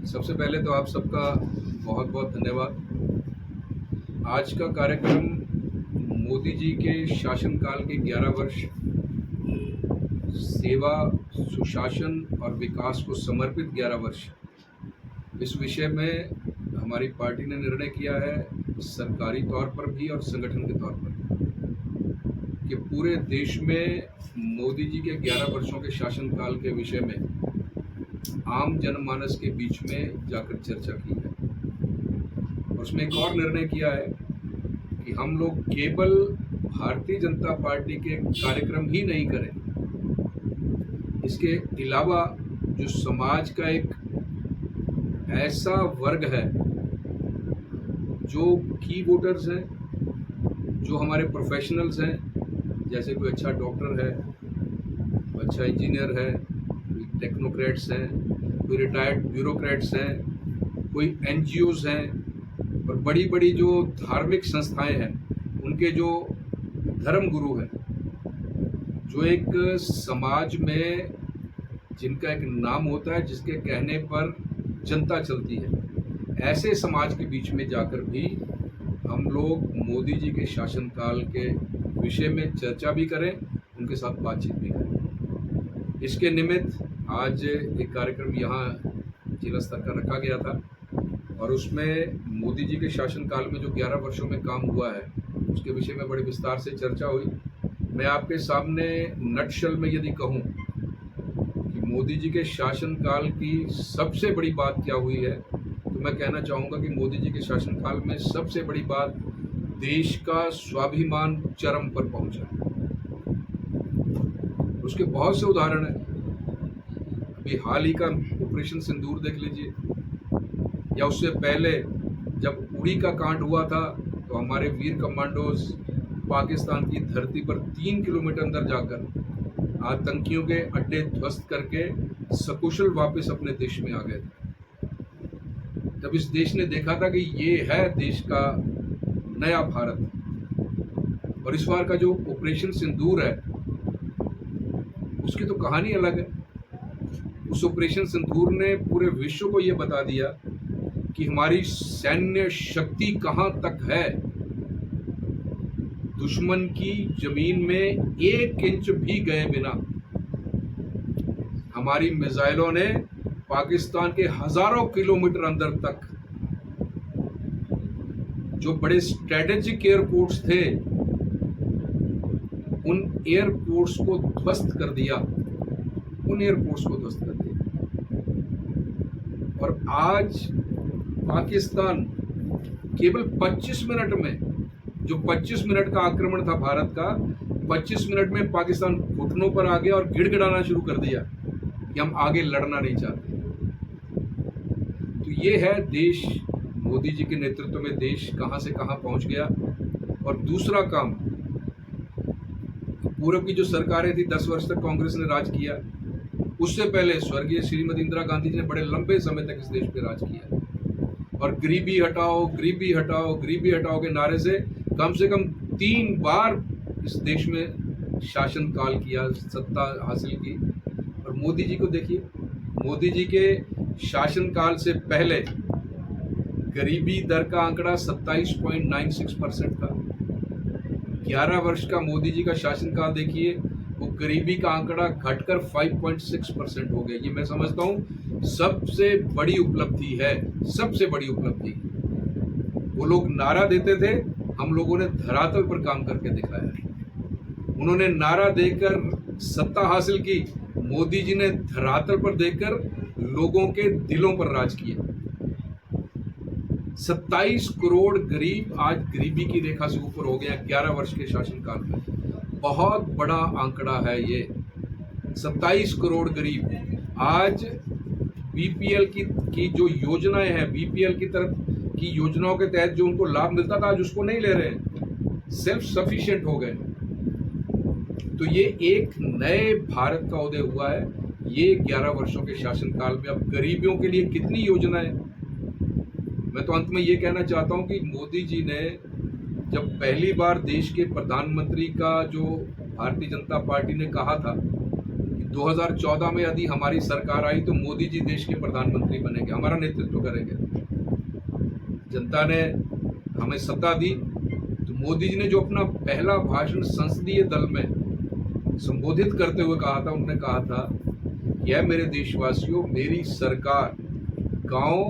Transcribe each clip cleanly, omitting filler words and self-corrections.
सबसे पहले तो आप सबका बहुत बहुत धन्यवाद। आज का कार्यक्रम मोदी जी के शासनकाल के 11 वर्ष सेवा, सुशासन और विकास को समर्पित 11 वर्ष, इस विषय में हमारी पार्टी ने निर्णय किया है, सरकारी तौर पर भी और संगठन के तौर पर भी, कि पूरे देश में मोदी जी के 11 वर्षों के शासनकाल के विषय में आम जनमानस के बीच में जाकर चर्चा की है। और उसमें एक और निर्णय किया है कि हम लोग केवल भारतीय जनता पार्टी के कार्यक्रम ही नहीं करें, इसके अलावा जो समाज का एक ऐसा वर्ग है जो की वोटर्स हैं, जो हमारे प्रोफेशनल्स हैं, जैसे कोई अच्छा डॉक्टर है, अच्छा इंजीनियर है, कोई टेक्नोक्रेट्स हैं, कोई रिटायर्ड ब्यूरोक्रेट्स हैं, कोई एनजीओज हैं, और बड़ी बड़ी जो धार्मिक संस्थाएं हैं, उनके जो धर्म गुरु हैं, जो एक समाज में जिनका एक नाम होता है, जिसके कहने पर जनता चलती है, ऐसे समाज के बीच में जाकर भी हम लोग मोदी जी के शासनकाल के विषय में चर्चा भी करें, उनके साथ बातचीत भी करें। इसके निमित्त आज एक कार्यक्रम यहाँ जिला स्तर का रखा गया था और उसमें मोदी जी के शासनकाल में जो 11 वर्षों में काम हुआ है, उसके विषय में बड़े विस्तार से चर्चा हुई। मैं आपके सामने नटशल में यदि कहूँ कि मोदी जी के शासनकाल की सबसे बड़ी बात क्या हुई है, तो मैं कहना चाहूँगा कि मोदी जी के शासनकाल में सबसे बड़ी बात, देश का स्वाभिमान चरम पर पहुँचा। उसके बहुत से उदाहरण हैं। अभी हाल ही का ऑपरेशन सिंदूर देख लीजिए, या उससे पहले जब उड़ी का कांड हुआ था तो हमारे वीर कमांडोज पाकिस्तान की धरती पर 3 किलोमीटर अंदर जाकर आतंकियों के अड्डे ध्वस्त करके सकुशल वापस अपने देश में आ गए थे। जब इस देश ने देखा था कि ये है देश का नया भारत, और इस बार का जो ऑपरेशन सिंदूर है उसकी तो कहानी अलग है। उस ऑपरेशन सिंदूर ने पूरे विश्व को ये बता दिया कि हमारी सैन्य शक्ति कहां तक है। दुश्मन की जमीन में 1 इंच भी गए बिना हमारी मिसाइलों ने पाकिस्तान के हजारों किलोमीटर अंदर तक जो बड़े स्ट्रेटेजिक एयरपोर्ट्स थे, उन एयरपोर्ट्स को ध्वस्त कर दिया, उन एयरपोर्ट्स को ध्वस्त कर दिया। और आज पाकिस्तान केवल 25 मिनट में, जो 25 मिनट का आक्रमण था भारत का, 25 मिनट में पाकिस्तान घुटनों पर आ गया और गिड़गिड़ाना शुरू कर दिया कि हम आगे लड़ना नहीं चाहते। तो ये है देश, मोदी जी के नेतृत्व में देश कहां से कहां पहुंच गया। और दूसरा काम, पूर्व की जो सरकारें थी, 10 वर्ष तक कांग्रेस ने राज किया, उससे पहले स्वर्गीय श्रीमती इंदिरा गांधी जी ने बड़े लंबे समय तक इस देश पे राज किया, और गरीबी हटाओ, गरीबी हटाओ, गरीबी हटाओ के नारे से कम 3 बार इस देश में शासन काल किया, सत्ता हासिल की। और मोदी जी को देखिए, मोदी जी के शासनकाल से पहले गरीबी दर का आंकड़ा 27.96% था। 11 वर्ष का मोदी जी का शासनकाल देखिए, वो गरीबी का आंकड़ा घटकर 5.6% हो गया। ये मैं समझता हूँ सबसे बड़ी उपलब्धि है, सबसे बड़ी उपलब्धि। वो लोग नारा देते थे, हम लोगों ने धरातल पर काम करके दिखाया। उन्होंने नारा देकर सत्ता हासिल की, मोदी जी ने धरातल पर देकर लोगों के दिलों पर राज किया। 27 करोड़ गरीब आज गरीबी की रेखा से ऊपर हो गया 11 वर्ष के शासनकाल में। बहुत बड़ा आंकड़ा है ये, 27 करोड़ गरीब आज बीपीएल की जो योजनाएं हैं, बीपीएल की तरफ की योजनाओं के तहत जो उनको लाभ मिलता था, आज उसको नहीं ले रहे हैं, सेल्फ सफिशिएंट हो गए। तो ये एक नए भारत का उदय हुआ है ये 11 वर्षों के शासनकाल में। अब गरीबियों के लिए कितनी योजनाएं। मैं तो अंत में ये कहना चाहता हूं कि मोदी जी ने जब पहली बार देश के प्रधानमंत्री का जो भारतीय जनता पार्टी ने कहा था कि 2014 में यदि हमारी सरकार आई तो मोदी जी देश के प्रधानमंत्री बनेंगे, हमारा नेतृत्व करेंगे। जनता ने हमें सत्ता दी तो मोदी जी ने जो अपना पहला भाषण संसदीय दल में संबोधित करते हुए कहा था, उन्होंने कहा था कि यह मेरे देशवासियों, मेरी सरकार गांव,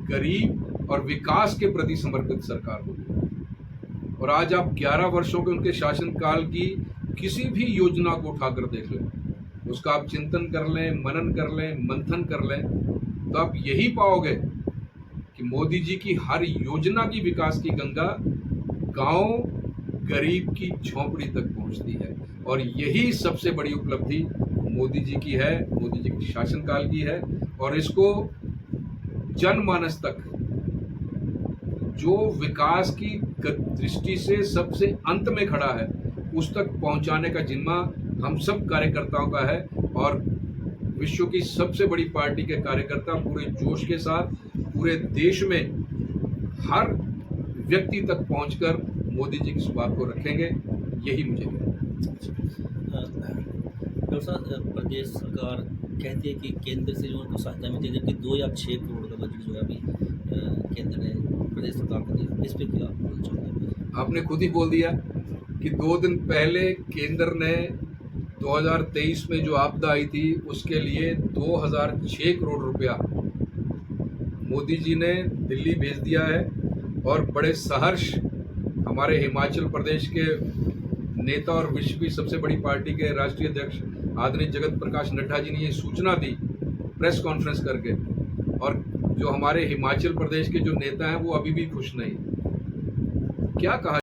गरीब और विकास के प्रति समर्पित सरकार होगी। और आज आप 11 वर्षों के उनके शासनकाल की किसी भी योजना को उठाकर देख लें, उसका आप चिंतन कर लें, मनन कर लें, मंथन कर लें, तो आप यही पाओगे कि मोदी जी की हर योजना की विकास की गंगा गांव, गरीब की झोंपड़ी तक पहुंचती है। और यही सबसे बड़ी उपलब्धि मोदी जी की है, मोदी जी के शासनकाल की है। और इसको जनमानस तक, जो विकास की दृष्टि से सबसे अंत में खड़ा है, उस तक पहुंचाने का जिम्मा हम सब कार्यकर्ताओं का है। और विश्व की सबसे बड़ी पार्टी के कार्यकर्ता पूरे जोश के साथ पूरे देश में हर व्यक्ति तक पहुंचकर मोदी जी की इस बात को रखेंगे, यही मुझे डॉक्टर साहब, प्रदेश सरकार कहती है कि केंद्र से जो उनको सहायता मिलती है, जबकि 2 या 6 करोड़ का बजट जो है अभी केंद्र ने प्रदेश सरकार को दिया, इस पर क्या बोलना चाहते हैं? आपने खुद ही बोल दिया कि 2 दिन पहले केंद्र ने 2023 में जो आपदा आई थी उसके लिए 2006 करोड़ रुपया मोदी जी ने दिल्ली भेज दिया है। और बड़े सहर्ष हमारे हिमाचल प्रदेश के नेता और विश्व की सबसे बड़ी पार्टी के राष्ट्रीय अध्यक्ष आदरणीय जगत प्रकाश नड्डा जी ने ये सूचना दी प्रेस कॉन्फ्रेंस करके। और जो हमारे हिमाचल प्रदेश के जो नेता हैं वो अभी भी खुश नहीं। क्या कहा